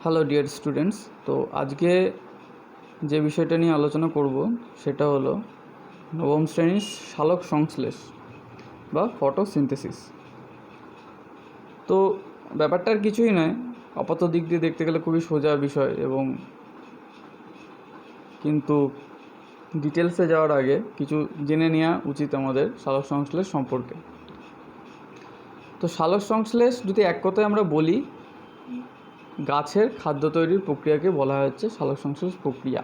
Hello dear students, তো আজকে যে বিষয়টা নিয়ে আলোচনা করব সেটা হলো নবম শ্রেণীর সালোক সংশ্লেষ বা ফটোসিনথেসিস। তো ব্যাপারটা আর কিছুই নয়, আপাত দিক দিয়ে দেখতে গেলে খুবই সোজা বিষয়, এবং কিন্তু ডিটেলসে যাওয়ার আগে কিছু জেনে নেওয়া উচিত আমাদের সালোক সংশ্লেষ সম্পর্কে। তো সালোক সংশ্লেষ যদি এক কথায় আমরা বলি, গাছের খাদ্য তৈরির প্রক্রিয়াকে বলা হচ্ছে সালোক সংশ্লেষ প্রক্রিয়া।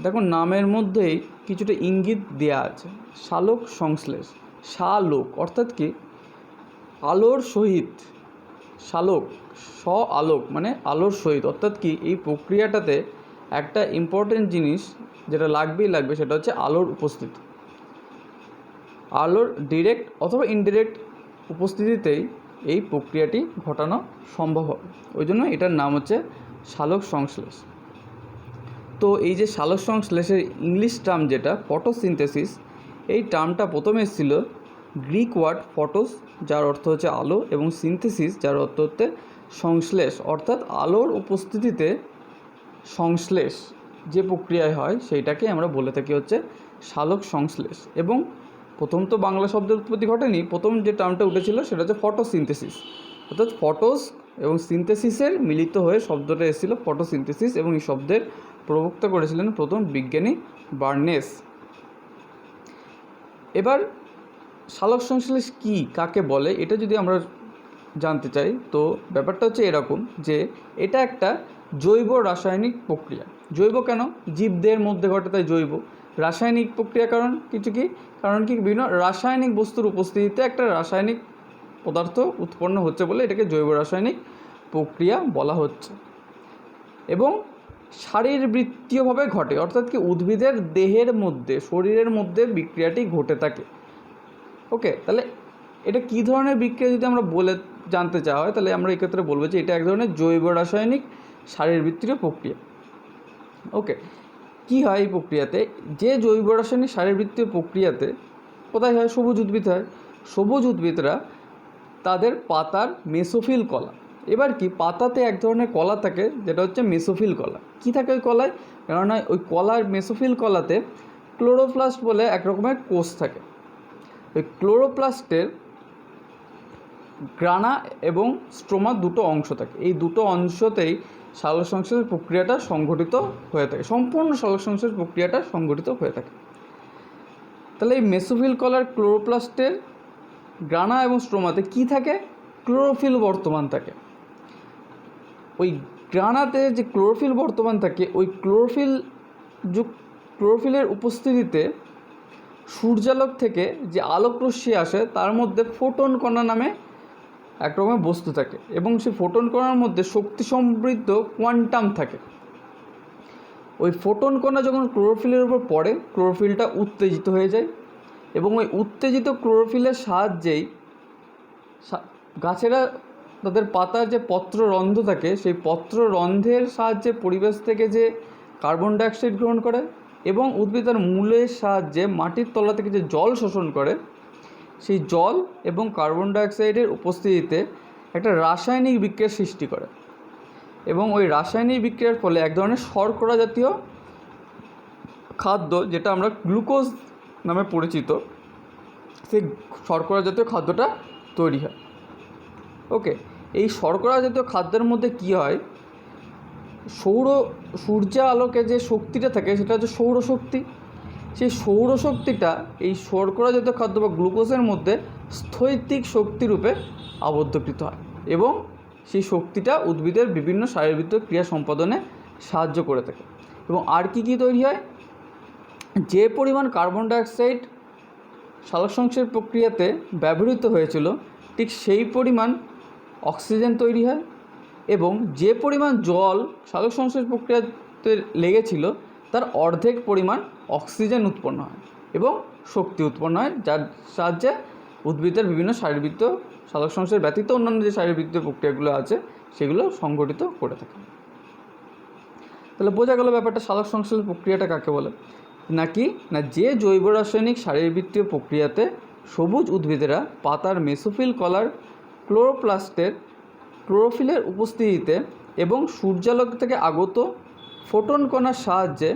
দেখুন, নামের মধ্যেই কিছুটা ইঙ্গিত দেয়া আছে। সালোক সংশ্লেষ, সালোক অর্থাৎ কি আলোর সহিত, সালোক আলোক মানে আলোর সহিত, অর্থাৎ কি এই প্রক্রিয়াটাতে একটা ইম্পর্টেন্ট জিনিস যেটা লাগবে সেটা হচ্ছে আলোর উপস্থিতি। আলোর ডিরেক্ট অথবা ইনডিরেক্ট উপস্থিতিতেই এই প্রক্রিয়াটি ঘটানো সম্ভব হবে, ওই জন্য এটার নাম হচ্ছে সালোক সংশ্লেষ। তো এই যে সালোক সংশ্লেষের ইংলিশ টার্ম যেটা ফটোসিনথেসিস, এই টার্মটা প্রথমে এসেছিল গ্রিক ওয়ার্ড ফটোস, যার অর্থ হচ্ছে আলো, এবং সিনথেসিস, যার অর্থ হচ্ছে সংশ্লেষ, অর্থাৎ আলোর উপস্থিতিতে সংশ্লেষ যে প্রক্রিয়ায় হয় সেইটাকে আমরা বলে থাকি হচ্ছে সালোক সংশ্লেষ। এবং প্রথম তো বাংলা শব্দের উৎপত্তি ঘটেনি, প্রথম যে টার্মটা উঠেছিল সেটা হচ্ছে ফটোসিনথেসিস, অর্থাৎ ফটোস এবং সিনথেসিসের মিলিত হয়ে শব্দটা এসেছিল ফটোসিনথেসিস, এবং এই শব্দের প্রবক্তা করেছিলেন প্রথম বিজ্ঞানী বার্নেস। এবার সালোক সংশ্লেষ কী, কাকে বলে, এটা যদি আমরা জানতে চাই, তো ব্যাপারটা হচ্ছে এরকম যে এটা একটা জৈব রাসায়নিক প্রক্রিয়া। জৈব কেন? জীবদের মধ্যে ঘটে তাই জৈব। রাসায়নিক প্রক্রিয়া কারণ কি বিভিন্ন রাসায়নিক বস্তুর উপস্থিতিতে একটা রাসায়নিক পদার্থ উৎপন্ন হচ্ছে বলে এটাকে জৈব রাসায়নিক প্রক্রিয়া বলা হচ্ছে। এবং শারীরবৃত্তীয়ভাবে ঘটে, অর্থাৎ কি উদ্ভিদের দেহের মধ্যে, শরীরের মধ্যে বিক্রিয়াটি ঘটে থাকে। ওকে, তাহলে এটা কী ধরনের বিক্রিয়া যদি আমরা বলে জানতে চাওয়া হয়, তাহলে আমরা এক্ষেত্রে বলবো যে এটা এক ধরনের জৈব রাসায়নিক শারীরবৃত্তীয় প্রক্রিয়া। ওকে, কী হয় এই প্রক্রিয়াতে? যে জৈব রাসায়নিক শারীরবৃত্তীয় প্রক্রিয়াতে কোথায় হয়? সবুজ উদ্ভিদ হয়। সবুজ উদ্ভিদরা তাদের পাতার মেসোফিল কলা, এবার কি পাতাতে এক ধরনের কলা থাকে যেটা হচ্ছে মেসোফিল কলা। কি থাকে ওই কলায়? কেননা ওই কলার মেসোফিল কলাতে ক্লোরোপ্লাস্ট বলে এক রকমের কোষ থাকে। ওই ক্লোরোপ্লাস্টের গ্রানা এবং স্ট্রোমা দুটো অংশ থাকে। এই দুটো অংশতেই সালোক সংশ্লেষ প্রক্রিয়াটা সংঘটিত হয়ে থাকে, সম্পূর্ণ সালোক সংশ্লেষ প্রক্রিয়াটা সংঘটিত হয়ে থাকে। তাহলে এই মেসোফিল কলার ক্লোরোপ্লাস্টের গ্রানা এবং স্ট্রোমাতে কি থাকে? ক্লোরোফিল বর্তমান থাকে। ওই গ্রানাতে যে ক্লোরোফিল বর্তমান থাকে, ওই ক্লোরোফিলের উপস্থিতিতে সূর্যালোক থেকে যে আলোকরশ্মি আসে তার মধ্যে ফোটন কণা নামে এক রকমের বস্তু থাকে, এবং সেই ফোটন কণার মধ্যে শক্তি সমৃদ্ধ কোয়ান্টাম থাকে। ওই ফোটন কণা যখন ক্লোরোফিলের উপর পড়ে, ক্লোরোফিলটা উত্তেজিত হয়ে যায়, এবং ওই উত্তেজিত ক্লোরোফিলের সাহায্যেই গাছেরা তাদের পাতার যে পত্ররন্ধ্র থাকে, সেই পত্ররন্ধ্রের সাহায্যে পরিবেশ থেকে যে কার্বন ডাইঅক্সাইড গ্রহণ করে, এবং উদ্ভিদ তার মূলের সাহায্যে মাটির তলা থেকে যে জল শোষণ করে, সেই জল এবং কার্বন ডাইঅক্সাইডের উপস্থিতিতে একটা রাসায়নিক বিক্রিয়ার সৃষ্টি করে, এবং ওই রাসায়নিক বিক্রিয়ার ফলে এক ধরনের শর্করা জাতীয় খাদ্য, যেটা আমরা গ্লুকোজ নামে পরিচিত, সেই শর্করা জাতীয় খাদ্যটা তৈরি হয়। ওকে, এই শর্করা জাতীয় খাদ্যের মধ্যে কী হয়? সূর্য আলোকে যে শক্তিটা থাকে সেটা হচ্ছে সৌরশক্তি। সেই সৌরশক্তিটা এই শর্করা জাতীয় খাদ্য বা গ্লুকোজের মধ্যে স্থৈতিক শক্তিরূপে আবদ্ধকৃত হয়, এবং সেই শক্তিটা উদ্ভিদের বিভিন্ন শারীরবৃত্তীয় ক্রিয়া সম্পাদনে সাহায্য করে থাকে। এবং আর কি তৈরি হয়? যে পরিমাণ কার্বন ডাইঅক্সাইড সালোক সংশ্লেষ প্রক্রিয়াতে ব্যবহৃত হয়েছিল, ঠিক সেই পরিমাণ অক্সিজেন তৈরি হয়, এবং যে পরিমাণ জল সালোক সংশ্লেষ প্রক্রিয়াতে লেগেছিল তার অর্ধেক পরিমাণ অক্সিজেন উৎপন্ন হয় এবং শক্তি উৎপন্ন হয়, যার সাহায্যে উদ্ভিদের বিভিন্ন শারীরবৃত্তীয় সালোক সংশ্লেষ ব্যতীত অন্যান্য যে শারীরবৃত্তীয় প্রক্রিয়াগুলো আছে সেগুলো সংগঠিত করে থাকে। তাহলে বোঝা গেল ব্যাপারটা, সালোক সংশ্লেষ প্রক্রিয়াটা কাকে বলে। না যে জৈব রাসায়নিক শারীরবৃত্তীয় প্রক্রিয়াতে সবুজ উদ্ভিদেরা পাতার মেসোফিল কলার ক্লোরোপ্লাস্টের ক্লোরোফিলের উপস্থিতিতে এবং সূর্যালোক থেকে আগত ফোটন কণার সাহায্যে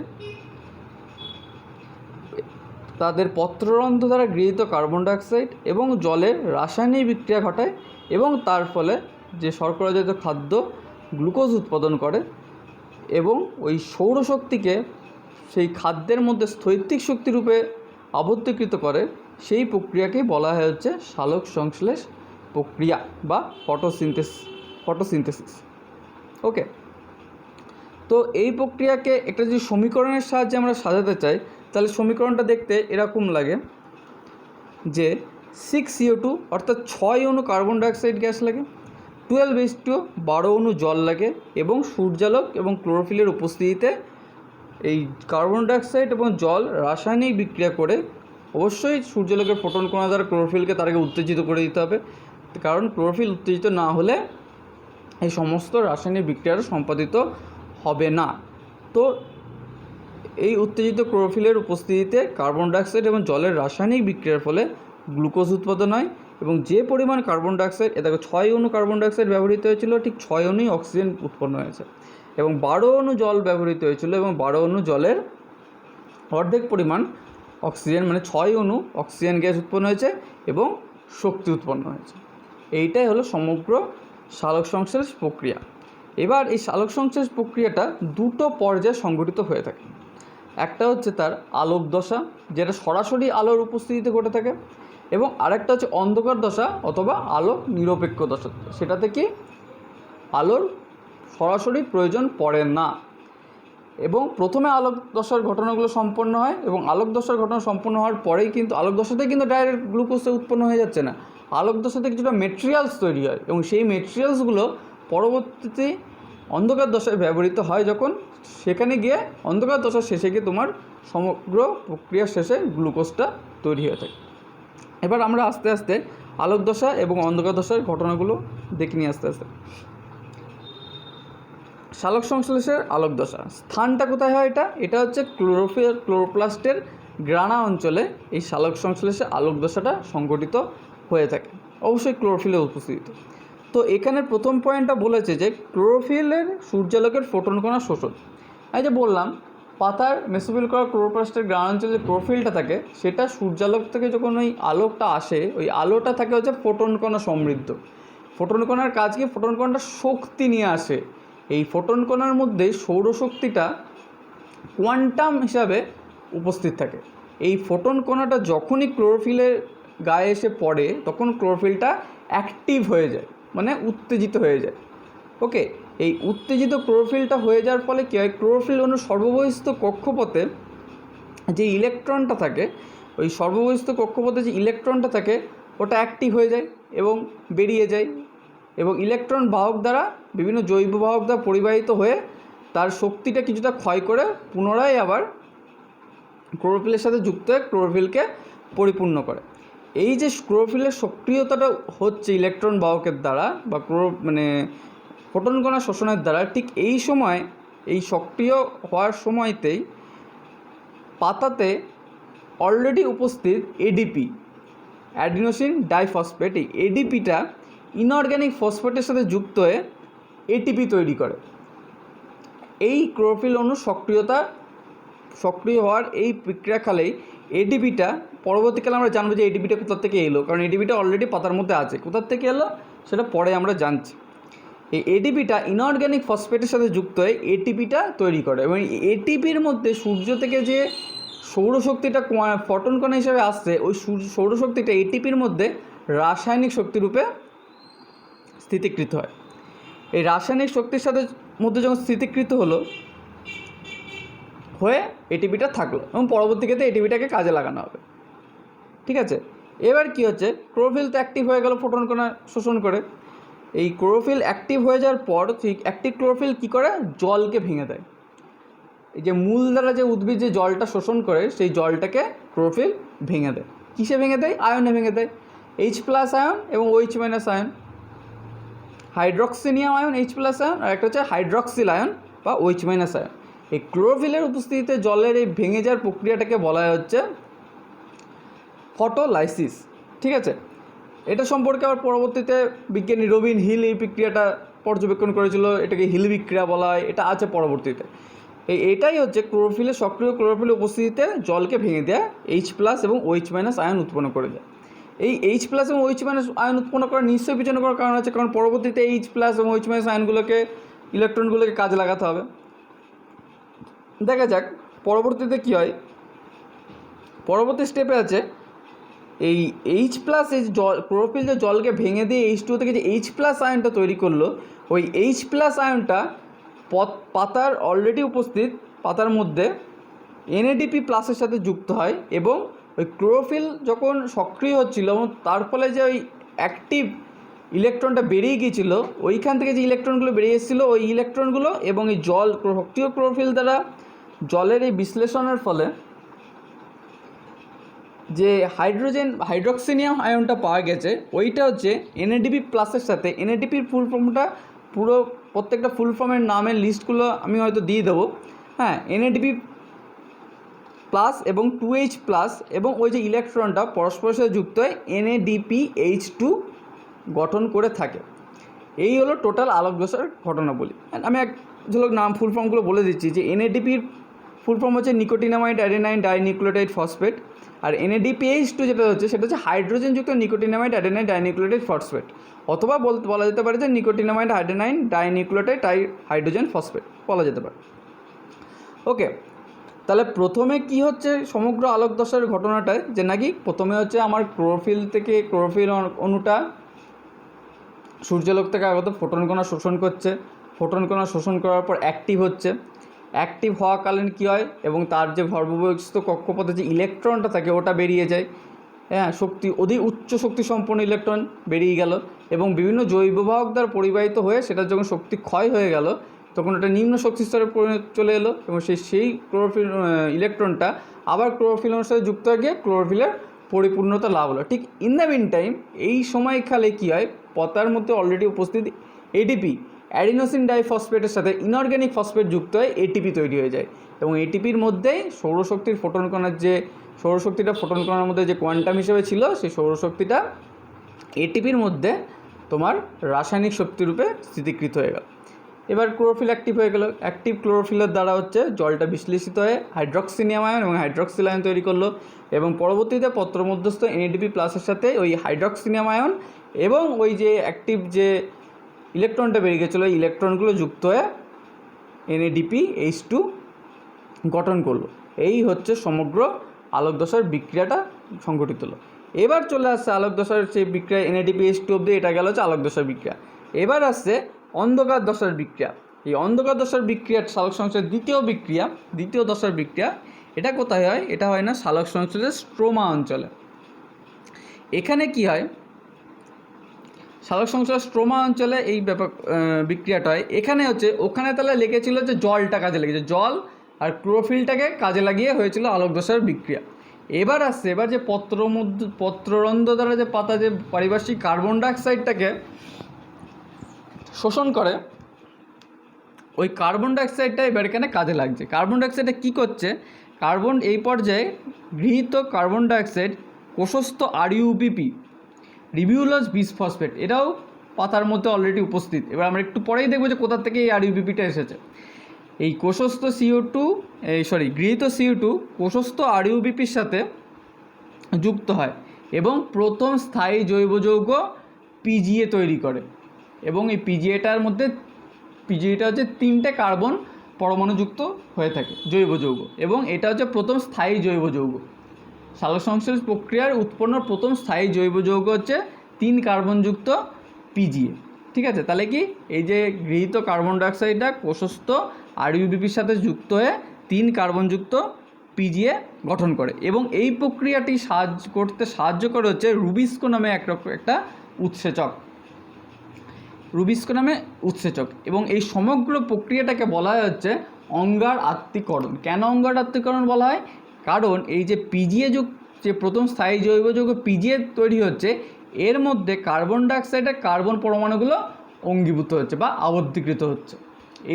তাদের পত্ররন্ধ্র দ্বারা গৃহীত কার্বন ডাইঅক্সাইড এবং জলের রাসায়নিক বিক্রিয়া ঘটায় এবং তার ফলে যে শর্করাজাত খাদ্য গ্লুকোজ উৎপাদন করে এবং ওই সৌরশক্তিকে সেই খাদ্যের মধ্যে স্থৈতিক শক্তিরূপে আবদ্ধীকৃত করে, সেই প্রক্রিয়াকেই বলা হয় হচ্ছে সালোক সংশ্লেষ প্রক্রিয়া বা ফটোসিনথেসিস। ওকে, তো এই প্রক্রিয়াকে একটা যদি সমীকরণের সাহায্যে আমরা সাজাতে চাই, তাহলে সমীকরণটা দেখতে এরকম লাগে যে 6CO2 অর্থাৎ 6 অণু কার্বন ডাইঅক্সাইড গ্যাস লাগে, 12H2O 12 অণু জল লাগে এবং সূর্যালোক এবং ক্লোরোফিলের উপস্থিতিতে এই কার্বন ডাইঅক্সাইড এবং জল রাসায়নিক বিক্রিয়া করে, অবশ্যই সূর্যালোকের ফোটন কণা দ্বারা ক্লোরোফিলকে তার আগে উত্তেজিত করে দিতে হবে, কারণ ক্লোরোফিল উত্তেজিত না হলে এই সমস্ত রাসায়নিক বিক্রিয়াটা সম্পাদিত হবে না। তো এই উত্তেজিত ক্লোরোফিলের উপস্থিতিতে কার্বন ডাইঅক্সাইড এবং জলের রাসায়নিক বিক্রিয়ার ফলে গ্লুকোজ উৎপাদন হয় এবং যে পরিমাণ কার্বন ডাইঅক্সাইড, দেখো 6 অণু কার্বন ডাইঅক্সাইড ব্যবহৃত হয়েছিল, ঠিক 6 অণুই অক্সিজেন উৎপন্ন হয়েছে এবং 12 অণু জল ব্যবহৃত হয়েছিল এবং 12 অণু জলের অর্ধেক পরিমাণ অক্সিজেন, মানে 6 অণু অক্সিজেন গ্যাস উৎপন্ন হয়েছে এবং শক্তি উৎপন্ন হয়েছে। এইটাই হলো সমগ্র সালোক সংশ্লেষ প্রক্রিয়া। এবার এই সালোক সংশ্লেষ প্রক্রিয়াটা দুটো পর্যায়ে সংঘটিত হয়ে থাকে। একটা হচ্ছে তার আলোক দশা, যেটা সরাসরি আলোর উপস্থিতিতে ঘটে থাকে, এবং আরেকটা হচ্ছে অন্ধকার দশা অথবা আলোক নিরপেক্ষ দশা, সেটাতে কি আলোর সরাসরি প্রয়োজন পড়ে না। এবং প্রথমে আলোক দশার ঘটনাগুলো সম্পন্ন হয় এবং আলোক দশার ঘটনা সম্পন্ন হওয়ার পরেই কিন্তু আলোক দশাতে কিন্তু ডাইরেক্ট গ্লুকোজে উৎপন্ন হয়ে যাচ্ছে না, আলোক দশাতে কিছুটা মেটেরিয়ালস তৈরি হয় এবং সেই মেটেরিয়ালসগুলো পরবর্তীতে অন্ধকার দশায় ব্যবহৃত হয়, যখন সেখানে গিয়ে অন্ধকার দশার শেষে গিয়ে তোমার সমগ্র প্রক্রিয়া শেষে গ্লুকোজটা তৈরি হয়ে থাকে। এবার আমরা আস্তে আস্তে আলোক দশা এবং অন্ধকার দশার ঘটনাগুলো দেখে নিই আস্তে আস্তে। সালোক সংশ্লেষের আলোক দশা স্থানটা কোথায় হয়? এটা হচ্ছে ক্লোরোপ্লাস্টের গ্রানা অঞ্চলে এই সালোক সংশ্লেষের আলোক দশাটা সংঘটিত হয়ে থাকে, অবশ্যই ক্লোরোফিলের উপস্থিতিতে। তো এখানে প্রথম পয়েন্টটা বলেছে যে ক্লোরোফিলের সূর্যালোকের ফোটন কণা শোষণ। এই যে বললাম, পাতার মেসোফিল করা ক্লোরোপ্লাস্টের গ্রানা অঞ্চলে যে ক্লোরোফিলটা থাকে, সেটা সূর্যালোক থেকে যখন ওই আলোকটা আসে, ওই আলোটা থাকে হচ্ছে ফোটন কণা সমৃদ্ধ। ফোটন কণার কাজ কি? ফোটন কণাটা শক্তি নিয়ে আসে। এই ফোটন কণার মধ্যে সৌরশক্তিটা কোয়ান্টাম হিসাবে উপস্থিত থাকে। এই ফোটন কণাটা যখনই ক্লোরোফিলের গায়ে এসে পড়ে, তখন ক্লোরোফিলটা অ্যাক্টিভ হয়ে যায়, মানে উত্তেজিত হয়ে যায়। ওকে, এই উত্তেজিত ক্লোরোফিলটা হয়ে যাওয়ার ফলে কী হয়? ক্লোরোফিল অণুর সর্ববহিস্থ কক্ষপথে যে ইলেকট্রনটা থাকে, ওই সর্ববহিস্থ কক্ষপথে যে ইলেকট্রনটা থাকে ওটা অ্যাক্টিভ হয়ে যায় এবং বেরিয়ে যায়, এবং ইলেকট্রন বাহক দ্বারা, বিভিন্ন জৈব বাহক দ্বারা পরিবাহিত হয়ে তার শক্তিটা কিছুটা ক্ষয় করে পুনরায় আবার ক্লোরোফিলের সাথে যুক্ত হয়ে ক্লোরোফিলকে পরিপূর্ণ করে। এই যে ক্লোরোফিলের সক্রিয়তাটা হচ্ছে ইলেকট্রন বাহকের দ্বারা বা ফোটন কণা শোষণের দ্বারা, ঠিক এই সময়, এই সক্রিয় হওয়ার সময়তেই পাতাতে অলরেডি উপস্থিত এডিপি, অ্যাডিনোসিন ডাইফসফেট, এই এডিপিটা ইনঅর্গ্যানিক ফসফেটের সাথে যুক্ত হয়ে এটিপি তৈরি করে। এই ক্লোরোফিল অণু সক্রিয় হওয়ার এই প্রক্রিয়াকালেই এডিপিটা, পরবর্তীকালে আমরা জানবো যে এডিপিটা কোথা থেকে এলো, কারণ এডিপিটা অলরেডি পাতার মধ্যে আছে। কোথা থেকে এলো সেটা পরে আমরা জানছি। এই এডিপিটা ইনঅর্গ্যানিক ফসফেটের সাথে যুক্ত হয়ে এটিপিটা তৈরি করে এবং এটিপির মধ্যে সূর্য থেকে যে সৌরশক্তিটা ফোটন কণা হিসাবে আসছে, ওই সৌরশক্তিটা এটিপির মধ্যে রাসায়নিক শক্তিরূপে স্থিতিকৃত হয়। এই রাসায়নিক শক্তির সাথে মধ্যে যখন স্থিতিকৃত হয়ে এটিপিটা থাকলো এবং পরবর্তীতে এটিপিটাকে কাজে লাগানো হবে। ঠিক আছে, এবার কি হচ্ছে? ক্লোরোফিল তো অ্যাক্টিভ হয়ে গেল ফোটন কণা শোষণ করে। এই ক্লোরোফিল অ্যাক্টিভ হয়ে যাওয়ার পর ঠিক অ্যাক্টিভ ক্লোরোফিল কী করে? জলকে ভেঙে দেয়। এই যে মূল দ্বারা যে উদ্ভিদ যে জলটা শোষণ করে, সেই জলটাকে ক্লোরোফিল ভেঙে দেয়। কিসে ভেঙে দেয়? আয়নে ভেঙে দেয়। H+ আয়ন এবং OH- ion, hydroxonium ion H+ ion, আর একটা হচ্ছে হাইড্রক্সিল আয়ন বা OH- আয়ন। এই ক্লোরোফিলের উপস্থিতিতে জলের এই ভেঙে যাওয়ার প্রক্রিয়াটাকে বলা হচ্ছে ফটোলাইসিস। ঠিক আছে, এটা সম্পর্কে আবার পরবর্তীতে বিজ্ঞানী রবিন হিল এই প্রক্রিয়াটা পর্যবেক্ষণ করেছিল, এটাকে হিল বিক্রিয়া বলা হয়, এটা আছে পরবর্তীতে। এটাই হচ্ছে ক্লোরোফিলের সক্রিয় ক্লোরোফিলের উপস্থিতিতে জলকে ভেঙে দেয়, H+ এবং OH- আয়ন উৎপন্ন করে দেয়। এই H+ এবং OH- আয়ন উৎপন্ন করার নিশ্চয়ই পিছনে করার কারণ আছে, কারণ পরবর্তীতে H+ এবং OH- আয়নগুলোকে ইলেকট্রনগুলোকে কাজে লাগাতে হবে। দেখা যাক পরবর্তীতে কী হয়। পরবর্তী স্টেপে আছে এই H+ এই ক্লোরোফিল যে জলকে ভেঙে দিয়ে H2O থেকে যে H+ আয়নটা তৈরি করলো, ওই H+ আয়নটা পাতার অলরেডি উপস্থিত পাতার মধ্যে NADP+ সাথে যুক্ত হয়, এবং ওই ক্লোরোফিল যখন সক্রিয় হচ্ছিল এবং তার ফলে যে ওই অ্যাক্টিভ ইলেকট্রনটা বেরিয়ে গিয়েছিল, ওইখান থেকে যে ইলেকট্রনগুলো বেরিয়ে এসেছিলো, ওই ইলেকট্রনগুলো এবং এই জল সক্রিয় ক্লোরোফিল দ্বারা জলের এই বিশ্লেষণের ফলে যে হাইড্রোক্সিনিয়াম আয়নটা পাওয়া গেছে, ওইটা হচ্ছে NADP+ সাথে। NADPর ফুল ফর্মটা পুরো প্রত্যেকটা ফুল ফর্মের নামের লিস্টগুলো আমি হয়তো দিয়ে দেবো। হ্যাঁ, NADP+ এবং 2H+ এবং ওই যে ইলেকট্রনটা পরস্পরের সাথে যুক্ত হয়ে NADPH2 গঠন করে থাকে। এই হলো টোটাল আলোক দশার ঘটনাবলী। আমি এক ঝলক নাম ফুল ফর্মগুলো বলে দিচ্ছি, যে NADPর ফুল ফর্ম হচ্ছে নিকোটিনামাইড অ্যাডেনাইন ডাইনিউক্লিওটাইড ফসফেট, আর NADPH2 যেটা হচ্ছে সেটা হচ্ছে হাইড্রোজেনযুক্ত নিকোটিনামাইড অ্যাডেনাইন ডাইনিউক্লিওটাইড ফসফেট, অথবা বলা যেতে পারে যে nicotinamide adenine dinucleotide hydrogen phosphate বলা যেতে পারে। ওকে, তাহলে প্রথমে কি হচ্ছে সমগ্র আলোক দশার ঘটনাটায়, যে নাকি প্রথমে হচ্ছে আমার ক্লোরোফিল অণুটা সূর্যালোক থেকে আগত ফোটন কণা শোষণ করছে, ফোটন কণা শোষণ করার পর অ্যাক্টিভ হচ্ছে। অ্যাক্টিভ হওয়াকালীন কী হয়, এবং তার যে সর্ববস্থিত কক্ষপথে যে ইলেকট্রনটা থাকে ওটা বেরিয়ে যায়। হ্যাঁ, অধিক উচ্চ শক্তি সম্পন্ন ইলেকট্রন বেরিয়ে গেল, এবং বিভিন্ন জৈববাহক দ্বারা পরিবাহিত হয়ে সেটার যখন শক্তি ক্ষয় হয়ে গেল, তখন ওটা নিম্ন শক্তি স্তরে চলে এলো, এবং সেই ক্লোরোফিল ইলেকট্রনটা আবার ক্লোরোফিলের সাথে যুক্ত হয়ে গিয়ে ক্লোরোফিলের পরিপূর্ণতা লাভ হলো। ঠিক ইন দ্য মিন টাইম এই সময়কালে কী হয়, পাতার মধ্যে অলরেডি উপস্থিত ADP অ্যাডিনোসিন ডাইফসফেটের সাথে ইনঅর্গ্যানিক ফসফেট যুক্ত হয়ে ATP তৈরি হয়ে যায়, এবং ATPর মধ্যেই সৌরশক্তির ফোটন কণার যে সৌরশক্তিটা ফোটন কণার মধ্যে যে কোয়ান্টাম হিসেবে ছিল, সেই সৌরশক্তিটা ATPর মধ্যে তোমার রাসায়নিক শক্তিরূপে স্থিতিকৃত হয়ে গেল। এবার ক্লোরোফিল অ্যাক্টিভ হয়ে গেল। অ্যাক্টিভ ক্লোরোফিলের দ্বারা হচ্ছে জলটা বিশ্লেষিত হয়ে হাইড্রক্সিনিয়াম আয়ন এবং হাইড্রক্সিল আয়ন তৈরি করলো, এবং পরবর্তীতে পত্রমধ্যস্থ NADP+-এর সাথে ওই হাইড্রক্সিনিয়াম আয়ন এবং ওই যে অ্যাক্টিভ যে ইলেকট্রনটা বেরিয়ে গেছিলো, এই ইলেকট্রনগুলো যুক্ত হয়ে NADPH2 গঠন করলো। এই হচ্ছে সমগ্র আলোক দশার বিক্রিয়াটা সংঘটিত হলো। এবার চলে আসছে আলোক দশার সেই বিক্রিয়া NADPH2 অবধি, এটা গেল হচ্ছে আলোক দশার বিক্রিয়া। এবার আসছে অন্ধকার দশার বিক্রিয়া। এই অন্ধকার দশার বিক্রিয়া সালোক সংশ্লেষের দ্বিতীয় দশার বিক্রিয়া। এটা কোথায় হয়? এটা হয় না সালোক সংশ্লেষের স্ট্রোমা অঞ্চলে। এখানে কি হয়, সালোক সংশ্লেষের স্ট্রোমা অঞ্চলে এই ব্যাপার বিক্রিয়াটা হয়। এখানে হচ্ছে ওখানে তাহলে লেগেছিল যে জলটা কাজে লেগেছে, জল আর ক্লোরোফিলটাকে কাজে লাগিয়ে হয়েছিল আলোক দশার বিক্রিয়া। এবার আসছে, এবার যে পত্ররন্ধ্র দ্বারা যে পাতা যে পারিপার্শ্বিক কার্বন ডাইঅক্সাইডটাকে শোষণ করে, ওই কার্বন ডাইঅক্সাইডটা এবার এখানে কাজে লাগছে। কার্বন ডাইঅক্সাইডটা কী করছে, এই পর্যায়ে গৃহীত কার্বন ডাইঅক্সাইড কোষস্থ RUBP রিবিউলাস বিসফসফেট, এটাও পাতার মধ্যে অলরেডি উপস্থিত। এবার আমরা একটু পরেই দেখবো যে কোথা থেকে এই RUBPটা এসেছে। এই গৃহীত CO2 কোষস্থ RUBPর সাথে যুক্ত হয় এবং প্রথম স্থায়ী জৈব যৌগ PGA তৈরি করে, এবং এই PGAটা হচ্ছে 3টে কার্বন পরমাণুযুক্ত হয়ে থাকে জৈব যৌগ, এবং এটা হচ্ছে প্রথম স্থায়ী জৈব যৌগ। সালোক সংশ্লেষ প্রক্রিয়ার উৎপন্ন প্রথম স্থায়ী জৈব যৌগ হচ্ছে 3 কার্বনযুক্ত PGA। ঠিক আছে, তাহলে কি এই যে গৃহীত কার্বন ডাইঅক্সাইডটা কোষস্থ RUBPর সাথে যুক্ত হয়ে 3 কার্বনযুক্ত PGA গঠন করে, এবং এই প্রক্রিয়াটি সাহায্য করে হচ্ছে রুবিস্কো নামে একটা উৎসেচক, এবং এই সমগ্র প্রক্রিয়াটাকে বলা হয় হচ্ছে অঙ্গার আত্তীকরণ। কেন অঙ্গার আত্তীকরণ বলা হয়? কারণ এই যে PGA যে প্রথম স্থায়ী জৈব যৌগ PGA তৈরি হচ্ছে, এর মধ্যে কার্বন ডাইঅক্সাইডের কার্বন পরমাণুগুলো অঙ্গীভূত হচ্ছে বা আবদ্ধীকৃত হচ্ছে।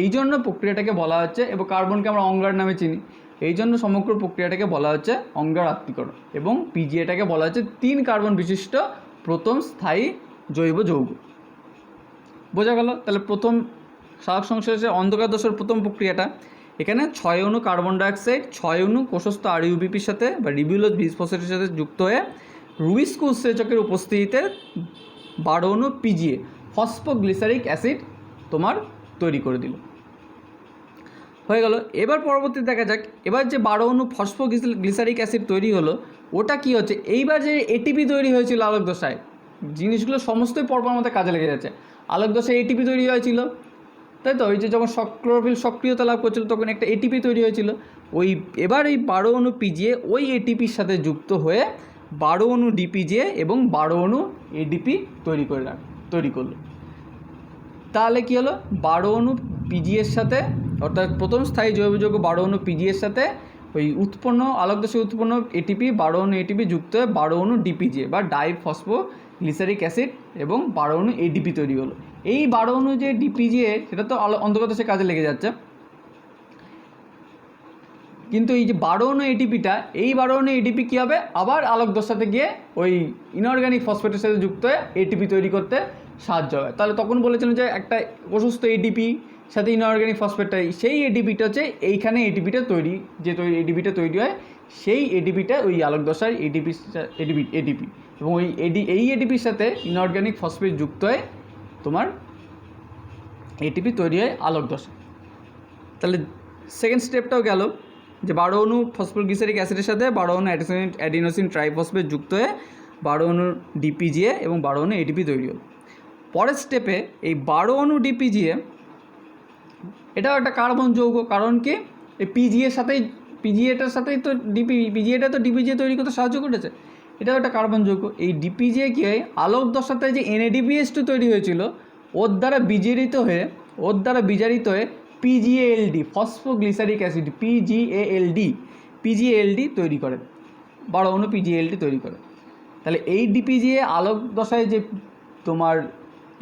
এই জন্য প্রক্রিয়াটাকে বলা হচ্ছে, এবং কার্বনকে আমরা অঙ্গার নামে চিনি, এই জন্য সমগ্র প্রক্রিয়াটাকে বলা হচ্ছে অঙ্গার আত্তীকরণ, এবং PGAটাকে বলা হচ্ছে 3 কার্বন বিশিষ্ট প্রথম স্থায়ী জৈব যৌগ। বোঝা গেল? তাহলে প্রথম সালোক সংশ্লেষের অন্ধকার দশার প্রথম প্রক্রিয়াটা, এখানে 6 অণু কার্বন ডাইঅক্সাইড 6 অণু কোষস্থ আরইউবিপির সাথে বা রিবিউলোজ বিসফসফেটের সাথে যুক্ত হয়ে রুবিস্কো উৎসেচকের উপস্থিতিতে 12 অণু পিজিএ ফসফোগ্লিসারিক অ্যাসিড তোমার তৈরি করে দিল। হয়ে গেল। এবার পরবর্তী দেখা যাক, এবার যে 12 অণু ফসফোগ্লিসারিক অ্যাসিড তৈরি হলো ওটা কি হচ্ছে, এইবার যে এটিপি তৈরি হয়েছিল আলোক দশায়, জিনিসগুলো সমস্তই পরপর মধ্যে কাজে লেগে যাচ্ছে। আলোক দশায় এটিপি তৈরি হয়েছিল, তাই তো? ওই যে যখন ক্লোরোফিল সক্রিয়তা লাভ করছিল তখন একটা এটিপি তৈরি হয়েছিল। ওই এবার এই 12 অণু পিজিএ ওই এটিপির সাথে যুক্ত হয়ে 12 অণু ডিপিজিএ এবং 12 অণু এডিপি তৈরি করলো। তাহলে কী হলো, 12 অণু পিজিএর সাথে, অর্থাৎ প্রথম স্থায়ী জৈব যৌগ 12 অণু পিজিএর সাথে ওই উৎপন্ন আলোক দশায় উৎপন্ন এটিপি 12 অণু এটিপি যুক্ত হয়ে 12 অণু ডিপিজিএ বা ডাইফসফোগ্লিসারিক অ্যাসিড এবং 12 অণু এডিপি তৈরি হলো। এই 12 অণু যে ডিপিজিএ সেটা তো অন্ধকার দশায় কাজে লেগে যাচ্ছে, কিন্তু এই যে 12 অণু এটিপিটা, এই 12 অণু এটিপি কী হবে, আবার আলোক দশাতে গিয়ে ওই ইনঅর্গানিক ফসফেটের সাথে যুক্ত হয়ে এটিপি তৈরি করতে সাহায্য হয়। তাহলে তখন বলেছিলেন যে একটা প্রশস্ত এটিপি সাথে ইনঅর্গানিক ফসফেটটা, সেই এটিপিটা হচ্ছে এইখানে এটিপিটা তৈরি, যে এটিপিটা তৈরি হয় সেই এটিপিটা ওই আলোক দশার এটিপি এবং ওই এই এটিপির সাথে ইনঅর্গানিক ফসফেট যুক্ত হয়ে তোমার এটিপি তৈরি হয় আলোক দশা। তাহলে সেকেন্ড স্টেপটাও গেল যে 12 অণু ফসফোগ্লিসারিক অ্যাসিডের সাথে 12 অণু অ্যাডিনোসিন ট্রাইফসফেট যুক্ত হয়ে 12 অণু ডিপিজিএ এবং 12 অণু এটিপি তৈরি হল। পরের স্টেপে এই 12 অণু ডিপিজিএ এটাও একটা কার্বন যৌগ, কারণ কি এই পিজিএটার সাথেই তো পিজিএটা তো ডিপিজিএ তৈরি করতে সাহায্য করেছে, এটাও একটা কার্বন যৌগ। এই ডিপিজিএ কি হয়, আলোক দশাতে যে NADPH2 তৈরি হয়েছিল ওর দ্বারা বিজারিত হয়ে পিজিএএলডি ফসফোগ্লিসারিক অ্যাসিড পিজিএএলডি তৈরি করে, 12 অণু পিজিএএলডি তৈরি করে। তাহলে এই ডিপিজিএ আলোক দশায় যে তোমার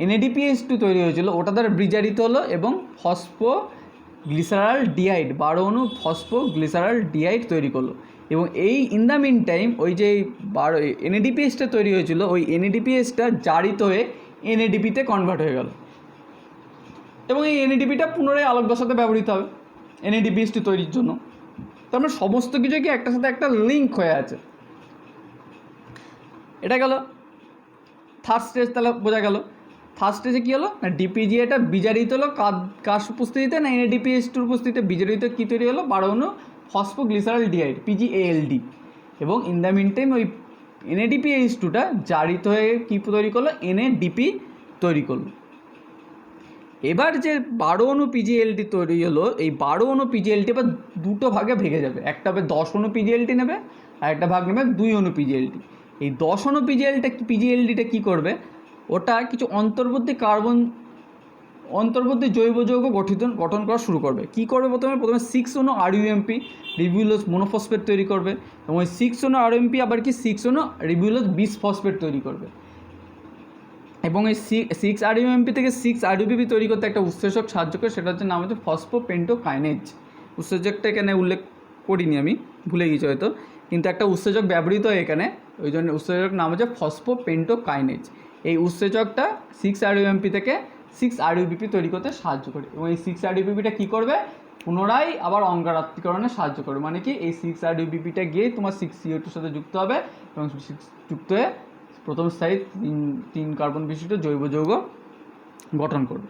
NADPH2 তৈরি হয়েছিল ওটা দ্বারা বিজারিত হলো এবং ফসফোগ্লিসারালডিহাইড 12 অণু ফসফোগ্লিসারালডিহাইড তৈরি করলো। এবং এই ইন দ্য মিন টাইম ওই যে NADPHটা তৈরি হয়েছিল ওই NADPHটা জারিত হয়ে NADPতে কনভার্ট হয়ে গেল এবং এই NADPটা পুনরায় আলোক দশাতে ব্যবহৃত হবে NADPH2 তৈরির জন্য। তার মানে সমস্ত কিছু কি একটার সাথে একটা লিঙ্ক হয়ে আছে। এটা গেল থার্ড স্টেজ। তাহলে বোঝা গেল থার্ড স্টেজে কী হলো না, ডিপিজিএটা বিজারিত হলো কার উপস্থিতিতে না NADPH2 উপস্থিতিতে বিজারিত কী তৈরি হলো, 12 অণু ফসফোগ্লিসারালডিহাইড PGALD এবং ইন দ্য মিন টাইম ওই NADPH2টা জারিত হয়ে কী তৈরি করলো, NADP তৈরি করলো। এবার যে 12 অণু পিজিএলটি তৈরি হলো, এই 12 অণু পিজিএলটি এবার দুটো ভাগে ভেঙে যাবে, একটা হবে 10 অণু পিজিএলটি নেবে আর একটা ভাগ নেবে 2 অণু পিজিএলটি। এই 10 অণু পিজিএলডিটা কী করবে, ওটা কিছু অন্তর্বর্তী জৈব যৌগ গঠন করা শুরু করবে। কী করবে, প্রথমে 6 অণু RUMP রিবিউলোজ মোনোফসফেট তৈরি করবে এবং ওই 6 অণু RUMP আবার কি 6 অণু রিবিউলোজ বিসফসফেট তৈরি করবে এবং এই 6 RUMP থেকে 6 RUBP তৈরি করতে একটা উৎসেচক সাহায্য করে, সেটা হচ্ছে নাম হচ্ছে ফসফোপেন্টোকাইনেজ। উৎসেচকটা এখানে উল্লেখ করিনি, আমি ভুলে গেছি হয়তো, কিন্তু একটা উৎসেচক ব্যবহৃত হয় এখানে, ওই জন্য উৎসেচক নাম হচ্ছে ফসফোপেন্টোকাইনেজ। এই উৎসেচকটা 6 RUMP থেকে 6 RUBP তৈরি করতে সাহায্য করে এবং এই 6 RUBPটা কী করবে, পুনরায় আবার অঙ্গারাত্মীকরণে সাহায্য করে। মানে কি এই 6 RUBPটা গিয়ে তোমার 6CO2 সাথে যুক্ত হবে এবং যুক্ত হয়ে প্রথম স্থায়ী 3 কার্বন বিশিষ্ট জৈব যৌগ গঠন করবে।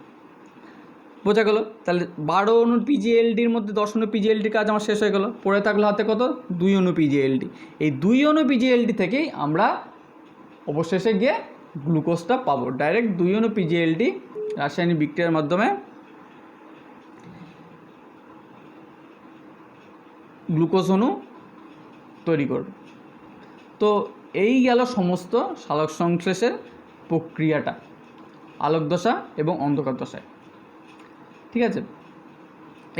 বোঝা গেল? তাহলে 12 অণু পিজিএলডির মধ্যে 10 অণু পিজিএলডির কাজ আমার শেষ হয়ে গেল। পড়ে থাকলো হাতে কত, 2 অণু পিজিএলডি। এই 2 অণু পিজিএলডি থেকেই আমরা অবশেষে গিয়ে গ্লুকোজটা পাবো। ডাইরেক্ট 2 অণু পিজিএলডি রাসায়নিক বিক্রিয়ার মাধ্যমে গ্লুকোজ অণু তৈরি করবে। তো এই গেল সমস্ত সালোক সংশ্লেষের প্রক্রিয়াটা আলোক দশা এবং অন্ধকার দশায়। ঠিক আছে,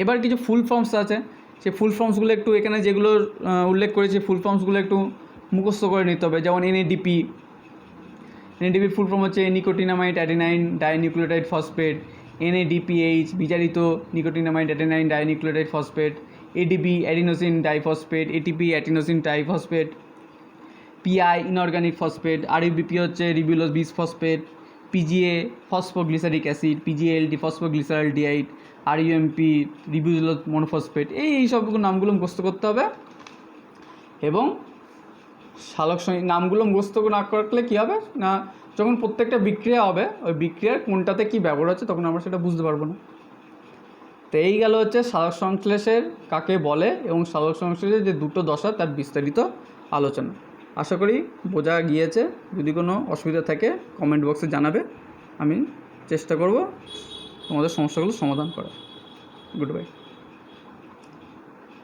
এবার কিছু ফুল ফর্মস আছে, সেই ফুল ফর্মসগুলো একটু এখানে যেগুলো উল্লেখ করেছি ফুল ফর্মসগুলো একটু মুখস্থ করে নিতে হবে। যেমন NADP ফুল ফর্ম হচ্ছে nicotinamide adenine dinucleotide phosphate. NADPH বিজারিত nicotinamide adenine dinucleotide phosphate. ADP adenosine diphosphate. ATP adenosine diphosphate. PI inorganic phosphate. RUBP হচ্ছে ribulose bisphosphate. PGA phosphoglyceric acid, PGALD phosphoglyceraldehyde, RUMP ribulose monophosphate, এই সব নামগুলো মুখস্থ করতে হবে। এবং সালোক নামগুলো মুখস্থ না করলে কী হবে না, যখন প্রত্যেকটা বিক্রিয়া হবে ওই বিক্রিয়ার কোনটাতে কী ব্যবহার হচ্ছে তখন আমরা সেটা বুঝতে পারবো না। তো এই গেল হচ্ছে সালোক সংশ্লেষের কাকে বলে এবং সালোক সংশ্লেষের যে দুটো দশা তার বিস্তারিত আলোচনা। আশা করি বোঝা গিয়েছে। যদি কোনো অসুবিধা থাকে কমেন্ট বক্সে জানাবে, আমি চেষ্টা করব তোমাদের সমস্যাগুলো সমাধান করার। Good bye.